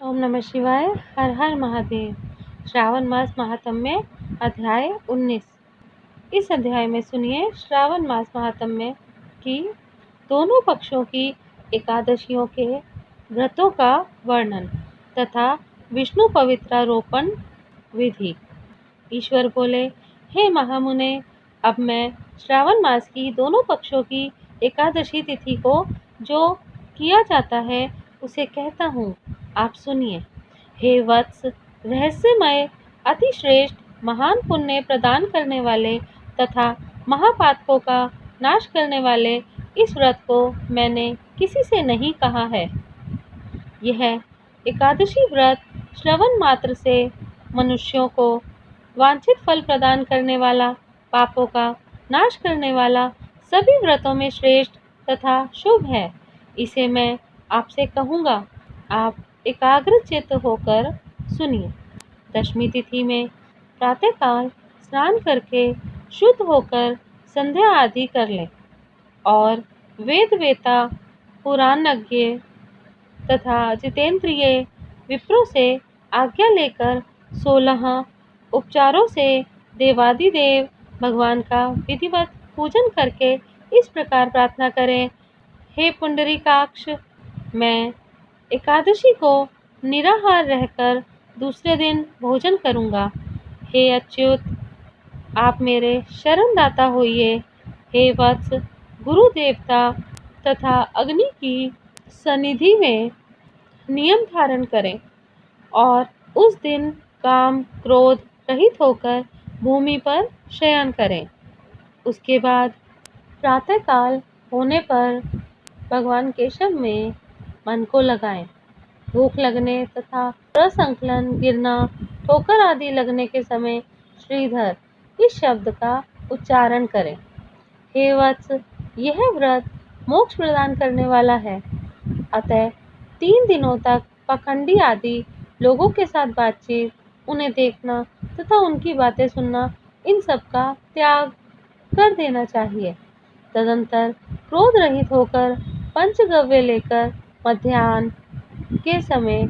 ओम नमः शिवाय। हर हर महादेव। श्रावण मास महात्म्य अध्याय 19। इस अध्याय में सुनिए श्रावण मास महात्म्य की दोनों पक्षों की एकादशियों के व्रतों का वर्णन तथा विष्णु पवित्रारोपण विधि। ईश्वर बोले, हे महामुने, अब मैं श्रावण मास की दोनों पक्षों की एकादशी तिथि को जो किया जाता है उसे कहता हूँ, आप सुनिए। हे वत्स, रहस्यमय अति श्रेष्ठ महान पुण्य प्रदान करने वाले तथा महापातकों का नाश करने वाले इस व्रत को मैंने किसी से नहीं कहा है। यह एकादशी व्रत श्रवण मात्र से मनुष्यों को वांछित फल प्रदान करने वाला, पापों का नाश करने वाला, सभी व्रतों में श्रेष्ठ तथा शुभ है। इसे मैं आपसे कहूँगा, आप एकाग्रचित्त होकर सुनिए। दशमी तिथि में प्रातःकाल स्नान करके शुद्ध होकर संध्या आदि कर लें और वेद वेता, पुराणज्ञ तथा जितेंद्रिय विप्रों से आज्ञा लेकर 16 उपचारों से देवादिदेव भगवान का विधिवत पूजन करके इस प्रकार प्रार्थना करें, हे पुंडरीकाक्ष, मैं एकादशी को निराहार रहकर दूसरे दिन भोजन करूंगा। हे अच्युत, आप मेरे शरणदाता होइए। हे वत्स, गुरु देवता तथा अग्नि की सन्निधि में नियम धारण करें और उस दिन काम क्रोध रहित होकर भूमि पर शयन करें। उसके बाद प्रातःकाल होने पर भगवान केशव में मन को लगाएं। भूख लगने तथा प्रसंकलन, गिरना, ठोकर आदि लगने के समय श्रीधर इस शब्द का उच्चारण करें। हे वत्स, यह व्रत मोक्ष प्रदान करने वाला है। अतः 3 दिनों तक पाखंडी आदि लोगों के साथ बातचीत, उन्हें देखना तथा उनकी बातें सुनना, इन सब का त्याग कर देना चाहिए। तदंतर क्रोध रहित होकर पंचगव्य लेकर मध्याह्न के समय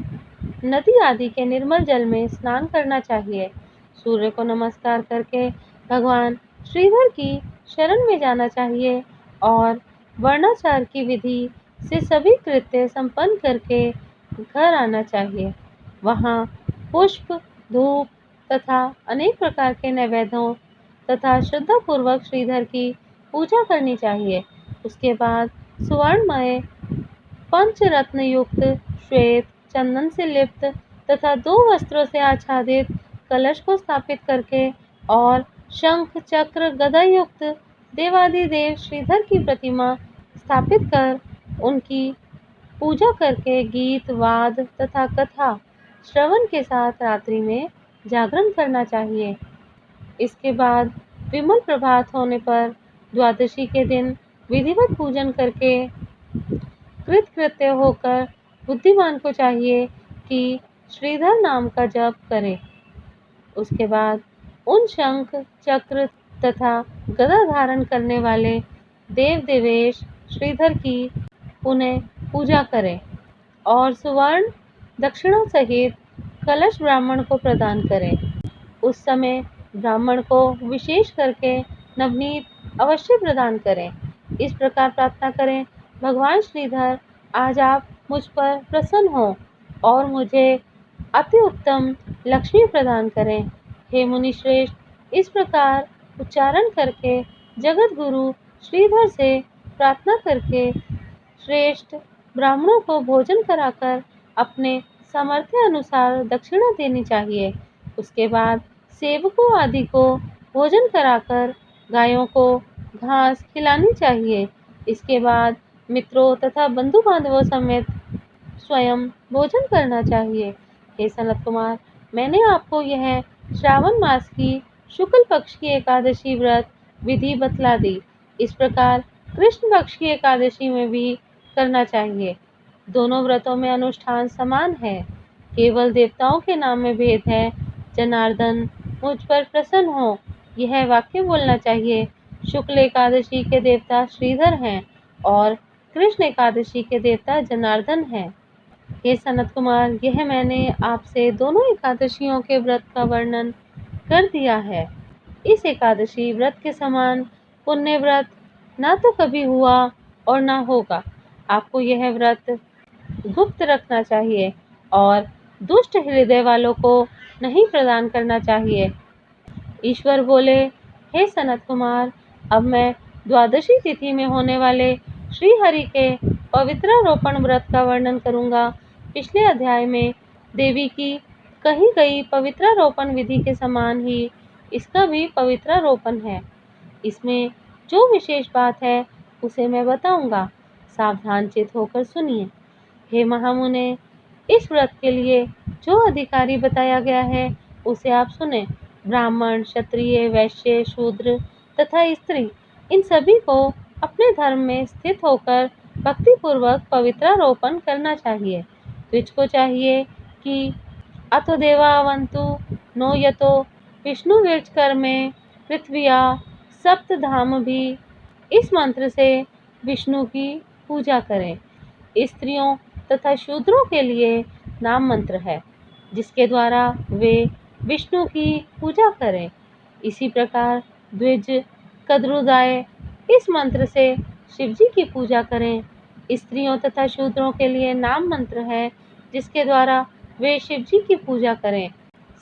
नदी आदि के निर्मल जल में स्नान करना चाहिए। सूर्य को नमस्कार करके भगवान श्रीधर की शरण में जाना चाहिए और वर्णाचार की विधि से सभी कृत्य संपन्न करके घर आना चाहिए। वहाँ पुष्प, धूप तथा अनेक प्रकार के नैवेद्यों तथा श्रद्धापूर्वक श्रीधर की पूजा करनी चाहिए। उसके बाद सुवर्णमय पंचरत्न युक्त श्वेत चंदन से लिप्त तथा 2 वस्त्रों से आच्छादित कलश को स्थापित करके और शंख चक्र गदा युक्त देवादिदेव श्रीधर की प्रतिमा स्थापित कर उनकी पूजा करके गीत वाद तथा कथा श्रवण के साथ रात्रि में जागरण करना चाहिए। इसके बाद विमल प्रभात होने पर द्वादशी के दिन विधिवत पूजन करके कृतकृत्य होकर बुद्धिमान को चाहिए कि श्रीधर नाम का जप करे। उसके बाद उन शंख चक्र तथा गदा धारण करने वाले देव देवेश श्रीधर की पुनः पूजा करें और सुवर्ण दक्षिणा सहित कलश ब्राह्मण को प्रदान करें। उस समय ब्राह्मण को विशेष करके नवनीत अवश्य प्रदान करें। इस प्रकार प्रार्थना करें, भगवान श्रीधर, आज आप मुझ पर प्रसन्न हो और मुझे अति उत्तम लक्ष्मी प्रदान करें। हे मुनि श्रेष्ठ, इस प्रकार उच्चारण करके जगत गुरु श्रीधर से प्रार्थना करके श्रेष्ठ ब्राह्मणों को भोजन कराकर अपने सामर्थ्य अनुसार दक्षिणा देनी चाहिए। उसके बाद सेवकों आदि को भोजन कराकर गायों को घास खिलानी चाहिए। इसके बाद मित्रों तथा बंधु बांधवों समेत स्वयं भोजन करना चाहिए। हे सनत कुमार, मैंने आपको यह श्रावण मास की शुक्ल पक्ष की एकादशी व्रत विधि बतला दी। इस प्रकार कृष्ण पक्ष की एकादशी में भी करना चाहिए। दोनों व्रतों में अनुष्ठान समान है, केवल देवताओं के नाम में भेद है। जनार्दन, मुझ पर प्रसन्न हो, यह वाक्य बोलना चाहिए। शुक्ल एकादशी के देवता श्रीधर हैं और कृष्ण एकादशी के देवता जनार्दन हैं। हे सनत कुमार, यह मैंने आपसे दोनों एकादशियों के व्रत का वर्णन कर दिया है। इस एकादशी व्रत के समान पुण्य व्रत ना तो कभी हुआ और ना होगा। आपको यह व्रत गुप्त रखना चाहिए और दुष्ट हृदय वालों को नहीं प्रदान करना चाहिए। ईश्वर बोले, हे सनत कुमार, अब मैं द्वादशी तिथि में होने वाले श्री हरि के पवित्रारोपण व्रत का वर्णन करूंगा। पिछले अध्याय में देवी की कही गई पवित्रारोपण विधि के समान ही इसका भी पवित्रारोपण है। इसमें जो विशेष बात है उसे मैं बताऊंगा। सावधान चित होकर सुनिए। हे महामुने, इस व्रत के लिए जो अधिकारी बताया गया है उसे आप सुने। ब्राह्मण, क्षत्रिय, वैश्य, शूद्र तथा स्त्री, इन सभी को अपने धर्म में स्थित होकर भक्ति पूर्वक पवित्रारोपण करना चाहिए। तुझको चाहिए कि अतो देवावन्तु नो यतो विष्णु कर में पृथ्विया सप्तधाम भी, इस मंत्र से विष्णु की पूजा करें। स्त्रियों तथा शूद्रों के लिए नाम मंत्र है जिसके द्वारा वे विष्णु की पूजा करें। इसी प्रकार द्विज, कद्रुदाय, इस मंत्र से शिव जी की पूजा करें। स्त्रियों तथा शूद्रों के लिए नाम मंत्र है जिसके द्वारा वे शिव जी की पूजा करें।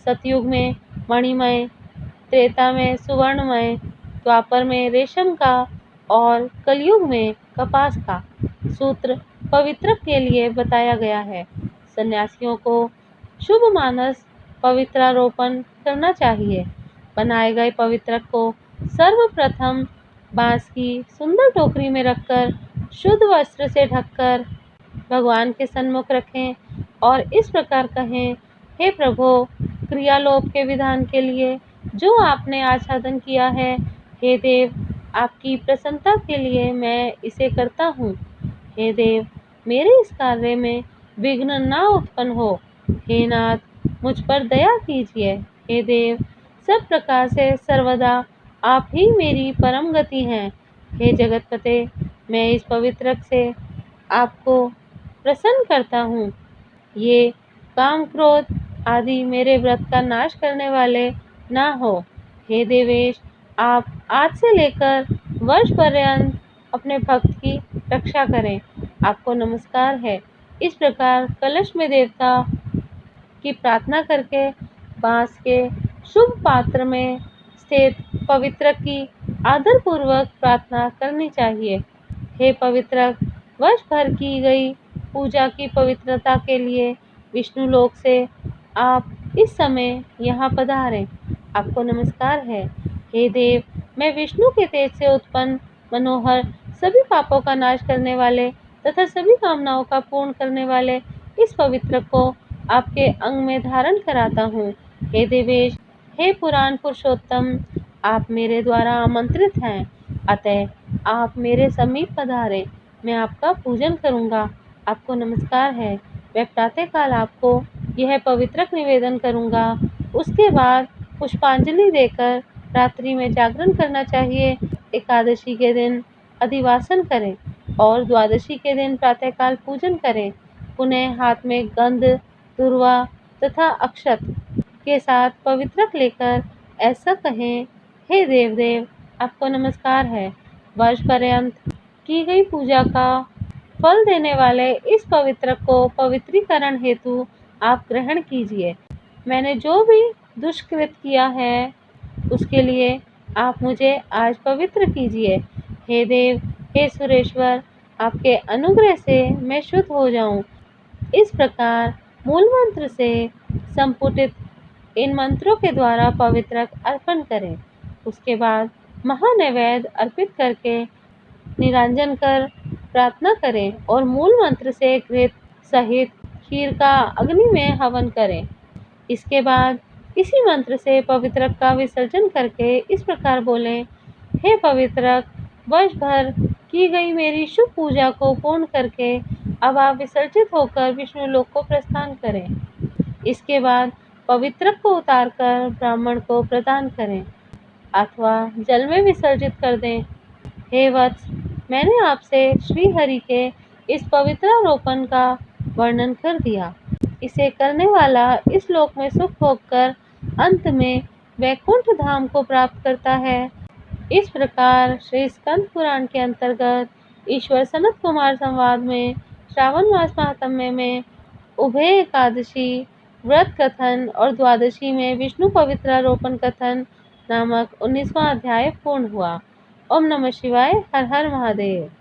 सतयुग में मणिमय, त्रेता में सुवर्णमय, द्वापर में रेशम का और कलयुग में कपास का सूत्र पवित्रक के लिए बताया गया है। सन्यासियों को शुभ मानस पवित्रारोपण करना चाहिए। बनाए गए पवित्रक को सर्वप्रथम बांस की सुंदर टोकरी में रखकर शुद्ध वस्त्र से ढककर भगवान के सन्मुख रखें और इस प्रकार कहें, हे प्रभु, क्रियालोप के विधान के लिए जो आपने आच्छादन किया है, हे देव, आपकी प्रसन्नता के लिए मैं इसे करता हूँ। हे देव, मेरे इस कार्य में विघ्न ना उत्पन्न हो। हे नाथ, मुझ पर दया कीजिए। हे देव, सब प्रकार से सर्वदा आप ही मेरी परम गति हैं। हे जगतपते, मैं इस पवित्रक से आपको प्रसन्न करता हूँ। ये काम, क्रोध आदि मेरे व्रत का नाश करने वाले ना हो। हे देवेश, आप आज से लेकर वर्ष पर्यंत अपने भक्त की रक्षा करें। आपको नमस्कार है। इस प्रकार कलश में देवता की प्रार्थना करके बांस के शुभ पात्र में स्थित पवित्रक की आदर पूर्वक प्रार्थना करनी चाहिए। हे पवित्रक, वर्ष भर की गई पूजा की पवित्रता के लिए विष्णु लोक से आप इस समय यहाँ पधारें। आपको नमस्कार है। हे देव, मैं विष्णु के तेज से उत्पन्न मनोहर, सभी पापों का नाश करने वाले तथा सभी कामनाओं का पूर्ण करने वाले इस पवित्रक को आपके अंग में धारण कराता हूँ। हे देवेश, हे पुराण पुरुषोत्तम, आप मेरे द्वारा आमंत्रित हैं, अतः आप मेरे समीप पधारें। मैं आपका पूजन करूँगा। आपको नमस्कार है। मैं प्रातःकाल आपको यह पवित्रक निवेदन करूँगा। उसके बाद पुष्पांजलि देकर रात्रि में जागरण करना चाहिए। एकादशी के दिन अधिवासन करें और द्वादशी के दिन प्रातःकाल पूजन करें। पुनः हाथ में गंध, दूर्वा तथा अक्षत के साथ पवित्रक लेकर ऐसा कहें, हे देवदेव, आपको नमस्कार है। वर्ष पर्यंत की गई पूजा का फल देने वाले इस पवित्रक को पवित्रीकरण हेतु आप ग्रहण कीजिए। मैंने जो भी दुष्कृत किया है उसके लिए आप मुझे आज पवित्र कीजिए। हे देव, हे सुरेश्वर, आपके अनुग्रह से मैं शुद्ध हो जाऊं। इस प्रकार मूल मंत्र से संपुटित इन मंत्रों के द्वारा पवित्रक अर्पण करें। उसके बाद महानैवेद्य अर्पित करके निरांजन कर प्रार्थना करें और मूल मंत्र से घृत सहित खीर का अग्नि में हवन करें। इसके बाद इसी मंत्र से पवित्रक का विसर्जन करके इस प्रकार बोलें, हे पवित्रक, वर्ष भर की गई मेरी शुभ पूजा को पूर्ण करके अब आप विसर्जित होकर विष्णु लोक को प्रस्थान करें। इसके बाद पवित्रक को उतारकर ब्राह्मण को प्रदान करें अथवा जल में विसर्जित कर दें। हे वत्स, मैंने आपसे श्री हरि के इस पवित्रारोपण का वर्णन कर दिया। इसे करने वाला इस लोक में सुख भोगकर अंत में वैकुंठ धाम को प्राप्त करता है। इस प्रकार श्री स्कंद पुराण के अंतर्गत ईश्वर सनत कुमार संवाद में श्रावण मास महात्म्य में उभय एकादशी व्रत कथन और द्वादशी में विष्णु पवित्रारोपण कथन नामक 19वां अध्याय पूर्ण हुआ। ओम नमः शिवाय। हर हर महादेव।